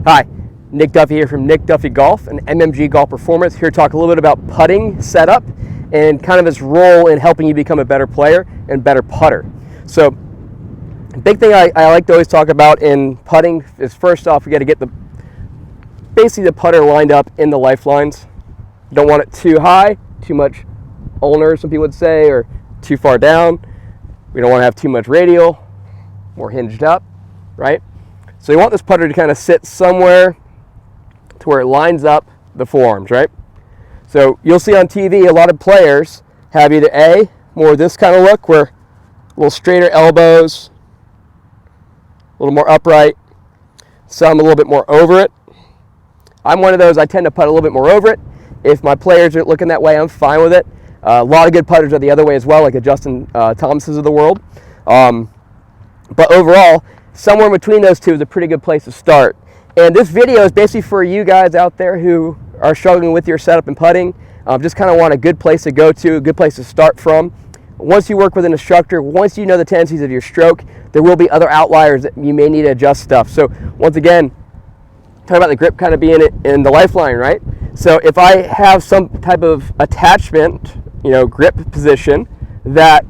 Hi, Nick Duffy here from Nick Duffy Golf and MMG Golf Performance, here to talk a little bit about putting setup and kind of its role in helping you become a better player and better putter. So, big thing I like to always talk about in putting is, first off, we got to get basically the putter lined up in the lifelines. Don't want it too high, too much ulnar, some people would say, or too far down. We don't want to have too much radial, more hinged up, right? So you want this putter to kind of sit somewhere to where it lines up the forearms, right? So you'll see on TV a lot of players have either A, more this kind of look where a little straighter elbows, a little more upright, some a little bit more over it. I'm one of those, I tend to putt a little bit more over it. If my players are looking that way, I'm fine with it. A lot of good putters are the other way as well, like a Justin Thomases of the world. But overall, somewhere between those two is a pretty good place to start. And this video is basically for you guys out there who are struggling with your setup and putting. Just kind of want a good place to go to, a good place to start from. Once you work with an instructor, once you know the tendencies of your stroke, there will be other outliers that you may need to adjust stuff. So once again, talk about the grip kind of being in the lifeline, right? So if I have some type of attachment, grip position that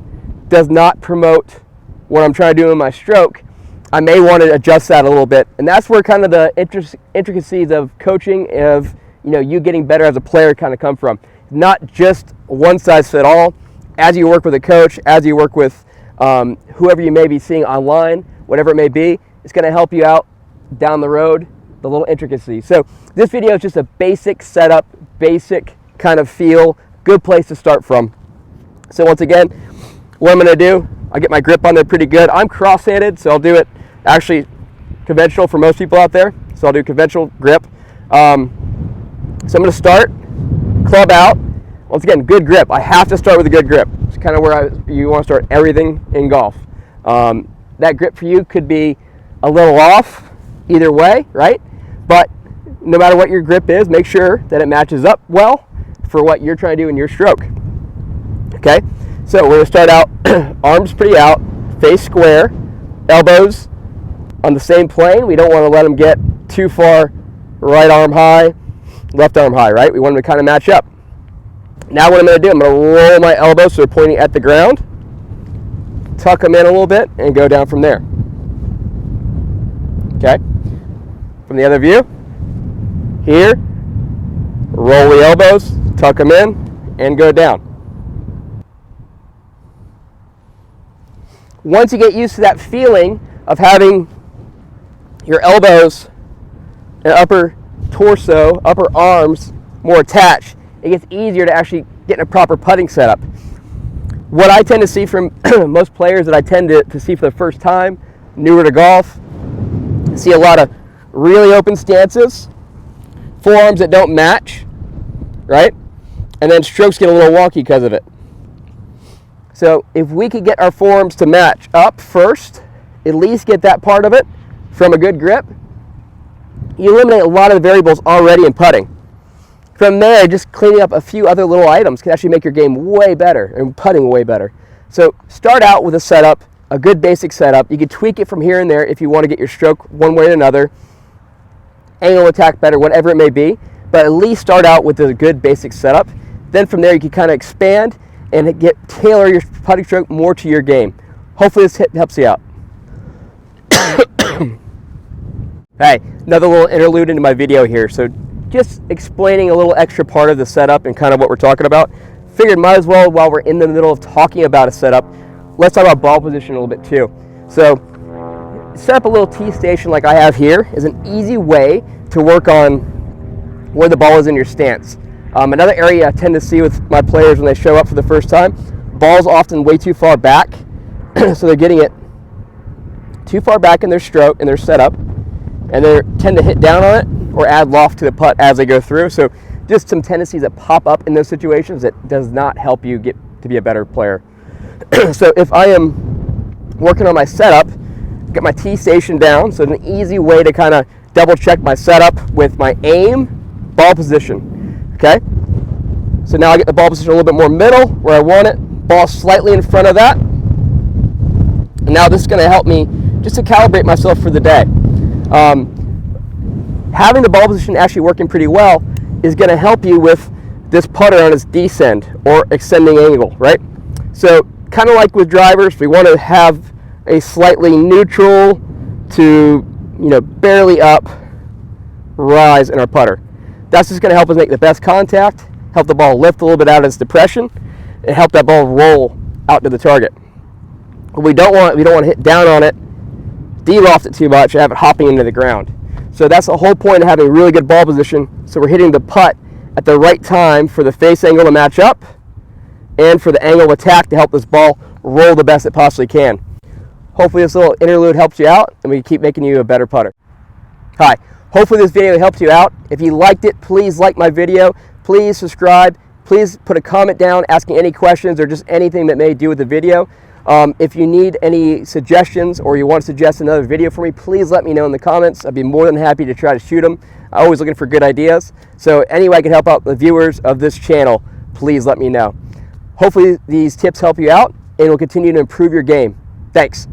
does not promote what I'm trying to do in my stroke, I may want to adjust that a little bit. And that's where kind of the intricacies of coaching, of you getting better as a player kind of come from. Not just one size fit all. As you work with a coach, as you work with whoever you may be seeing online, whatever it may be, it's going to help you out down the road, the little intricacies. So this video is just a basic setup, basic kind of feel, good place to start from. So once again, what I'm going to do, I'll get my grip on there pretty good. I'm cross-handed, so I'll do it actually conventional for most people out there. So I'll do conventional grip. So I'm going to start, club out. Once again, good grip. I have to start with a good grip. It's kind of where you want to start everything in golf. That grip for you could be a little off either way, right? But no matter what your grip is, make sure that it matches up well for what you're trying to do in your stroke. Okay? So we're going to start out, arms pretty out, face square, elbows on the same plane. We don't want to let them get too far right arm high, left arm high, right? We want them to kind of match up. Now what I'm going to do, I'm going to roll my elbows so they're pointing at the ground, tuck them in a little bit, and go down from there. Okay? From the other view, here, roll the elbows, tuck them in, and go down. Once you get used to that feeling of having your elbows and upper torso, upper arms more attached, it gets easier to actually get in a proper putting setup. What I tend to see from most players that I tend to see for the first time, newer to golf, see a lot of really open stances, forearms that don't match, right? And then strokes get a little wonky because of it. So if we could get our forearms to match up first, at least get that part of it from a good grip, you eliminate a lot of the variables already in putting. From there, just cleaning up a few other little items can actually make your game way better and putting way better. So start out with a setup, a good basic setup. You can tweak it from here and there if you want to get your stroke one way or another, angle attack better, whatever it may be, but at least start out with a good basic setup. Then from there you can kind of expand and tailor your putting stroke more to your game. Hopefully this helps you out. Hey, another little interlude into my video here. So just explaining a little extra part of the setup and kind of what we're talking about. Figured might as well, while we're in the middle of talking about a setup, let's talk about ball position a little bit too. So set up a little tee station like I have here is an easy way to work on where the ball is in your stance. Another area I tend to see with my players when they show up for the first time, ball's often way too far back, so they're getting it too far back in their stroke, in their setup, and they tend to hit down on it or add loft to the putt as they go through. So just some tendencies that pop up in those situations that does not help you get to be a better player. So if I am working on my setup, get my tee station down, so an easy way to kind of double check my setup with my aim, ball position. Okay, so now I get the ball position a little bit more middle where I want it, ball slightly in front of that. And now this is going to help me just to calibrate myself for the day. having the ball position actually working pretty well is going to help you with this putter on its descend or extending angle, right? So kind of like with drivers, we want to have a slightly neutral to, barely up rise in our putter. That's just going to help us make the best contact, help the ball lift a little bit out of its depression, and help that ball roll out to the target. What we don't want to hit down on it, de-loft it too much, and have it hopping into the ground. So that's the whole point of having really good ball position. So we're hitting the putt at the right time for the face angle to match up and for the angle of attack to help this ball roll the best it possibly can. Hopefully this little interlude helps you out and we can keep making you a better putter. Hi, hopefully this video helped you out. If you liked it, please like my video. Please subscribe. Please put a comment down asking any questions or just anything that may do with the video. If you need any suggestions or you want to suggest another video for me, please let me know in the comments. I'd be more than happy to try to shoot them. I'm always looking for good ideas. So any way I can help out the viewers of this channel, please let me know. Hopefully these tips help you out and will continue to improve your game. Thanks.